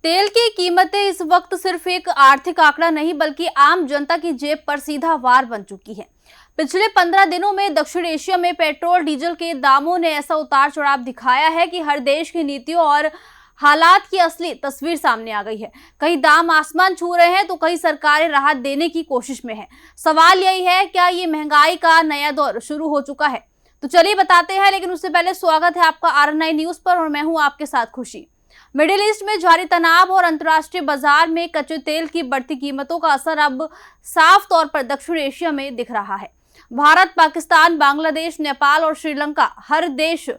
तेल की कीमतें इस वक्त सिर्फ एक आर्थिक आंकड़ा नहीं बल्कि आम जनता की जेब पर सीधा वार बन चुकी है। पिछले 15 दिनों में दक्षिण एशिया में पेट्रोल डीजल के दामों ने ऐसा उतार चढ़ाव दिखाया है कि हर देश की नीतियों और हालात की असली तस्वीर सामने आ गई है। कहीं दाम आसमान छू रहे हैं तो कहीं सरकारें राहत देने की कोशिश में है। सवाल यही है, क्या ये महंगाई का नया दौर शुरू हो चुका है? तो चलिए बताते हैं, लेकिन उससे पहले स्वागत है आपका RN9 न्यूज पर और मैं हूं आपके साथ खुशी। मिडिल ईस्ट में जारी तनाव और अंतर्राष्ट्रीय बाजार में कच्चे तेल की बढ़ती कीमतों का असर अब साफ तौर पर दक्षिण एशिया में दिख रहा है। भारत, पाकिस्तान, बांग्लादेश, नेपाल और श्रीलंका हर देश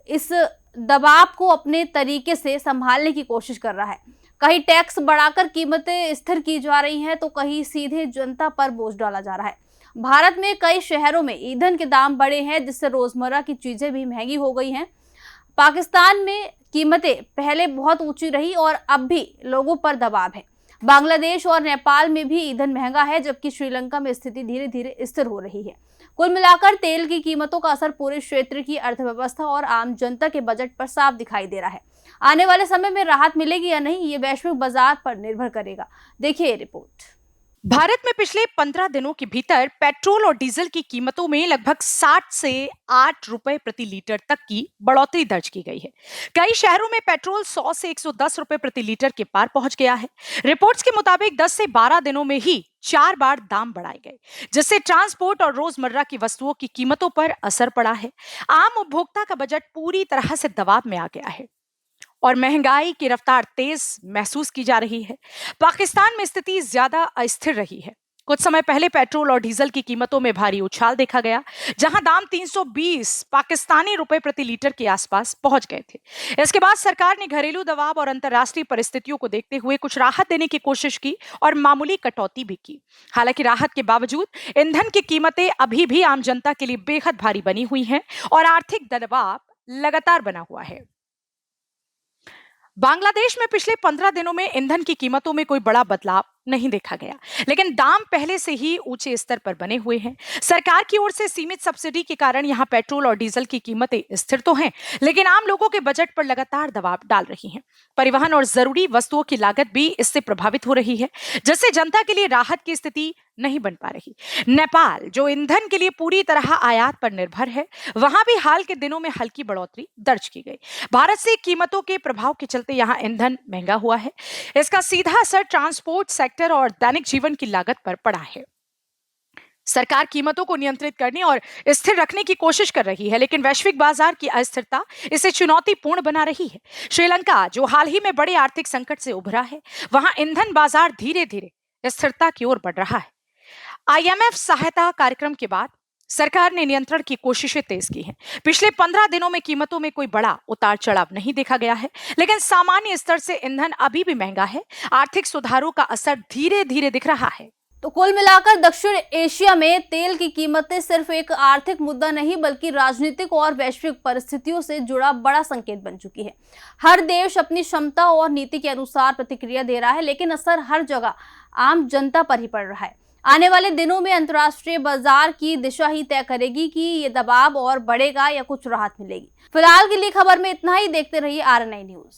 इस दबाव को अपने तरीके से संभालने की कोशिश कर रहा है। कहीं टैक्स बढ़ाकर कीमतें स्थिर की जा रही हैं तो कहीं सीधे जनता पर बोझ डाला जा रहा है। भारत में कई शहरों में ईंधन के दाम बढ़े हैं, जिससे रोजमर्रा की चीजें भी महंगी हो गई हैं। पाकिस्तान में कीमतें पहले बहुत ऊंची रही और अब भी लोगों पर दबाव है। बांग्लादेश और नेपाल में भी ईंधन महंगा है, जबकि श्रीलंका में स्थिति धीरे धीरे स्थिर हो रही है। कुल मिलाकर तेल की कीमतों का असर पूरे क्षेत्र की अर्थव्यवस्था और आम जनता के बजट पर साफ दिखाई दे रहा है। आने वाले समय में राहत मिलेगी या नहीं, ये वैश्विक बाजार पर निर्भर करेगा। देखिए रिपोर्ट। भारत में पिछले 15 दिनों के भीतर पेट्रोल और डीजल की कीमतों में लगभग 60 से 8 रुपए प्रति लीटर तक की बढ़ोतरी दर्ज की गई है। कई शहरों में पेट्रोल 100 से 110 रुपए प्रति लीटर के पार पहुंच गया है। रिपोर्ट्स के मुताबिक 10 से 12 दिनों में ही 4 बार दाम बढ़ाए गए, जिससे ट्रांसपोर्ट और रोजमर्रा की वस्तुओं की कीमतों पर असर पड़ा है। आम उपभोक्ता का बजट पूरी तरह से दबाव में आ गया है और महंगाई की रफ्तार तेज महसूस की जा रही है। पाकिस्तान में स्थिति ज्यादा अस्थिर रही है। कुछ समय पहले पेट्रोल और डीजल की कीमतों में भारी उछाल देखा गया, जहां दाम 320 पाकिस्तानी रुपए प्रति लीटर के आसपास पहुंच गए थे। इसके बाद सरकार ने घरेलू दबाव और अंतर्राष्ट्रीय परिस्थितियों को देखते हुए कुछ राहत देने की कोशिश की और मामूली कटौती भी की। हालांकि राहत के बावजूद ईंधन की कीमतें अभी भी आम जनता के लिए बेहद भारी बनी हुई हैं और आर्थिक दबाव लगातार बना हुआ है। बांग्लादेश में पिछले 15 दिनों में ईंधन की कीमतों में कोई बड़ा बदलाव नहीं देखा गया, लेकिन दाम पहले से ही ऊंचे स्तर पर बने हुए हैं। सरकार की ओर से सीमित सब्सिडी के कारण यहां पेट्रोल और डीजल की कीमतें स्थिर तो हैं, लेकिन आम लोगों के बजट पर लगातार दबाव डाल रही हैं। परिवहन और जरूरी वस्तुओं की लागत भी इससे प्रभावित हो रही है, जिससे जनता के लिए राहत की स्थिति नहीं बन पा रही। नेपाल, जो ईंधन के लिए पूरी तरह आयात पर निर्भर है, वहां भी हाल के दिनों में हल्की बढ़ोतरी दर्ज की गई। भारत से कीमतों के प्रभाव के चलते यहां ईंधन महंगा हुआ है। इसका सीधा असर ट्रांसपोर्ट सेक्टर और दैनिक जीवन की लागत पर पड़ा है। सरकार कीमतों को नियंत्रित करने और स्थिर रखने की कोशिश कर रही है, लेकिन वैश्विक बाजार की अस्थिरता इसे चुनौतीपूर्ण बना रही है। श्रीलंका, जो हाल ही में बड़े आर्थिक संकट से उभरा है, वहां ईंधन बाजार धीरे धीरे स्थिरता की ओर बढ़ रहा है। IMF सहायता कार्यक्रम के बाद सरकार ने नियंत्रण की कोशिशें तेज की हैं। पिछले 15 दिनों में कीमतों में कोई बड़ा उतार चढ़ाव नहीं देखा गया है, लेकिन सामान्य स्तर से ईंधन अभी भी महंगा है। आर्थिक सुधारों का असर धीरे धीरे दिख रहा है। तो कुल मिलाकर दक्षिण एशिया में तेल की कीमतें सिर्फ एक आर्थिक मुद्दा नहीं बल्कि राजनीतिक और वैश्विक परिस्थितियों से जुड़ा बड़ा संकेत बन चुकी है। हर देश अपनी क्षमता और नीति के अनुसार प्रतिक्रिया दे रहा है, लेकिन असर हर जगह आम जनता पर ही पड़ रहा है। आने वाले दिनों में अंतर्राष्ट्रीय बाजार की दिशा ही तय करेगी कि ये दबाव और बढ़ेगा या कुछ राहत मिलेगी। फिलहाल के लिए खबर में इतना ही। देखते रहिए RN9 न्यूज।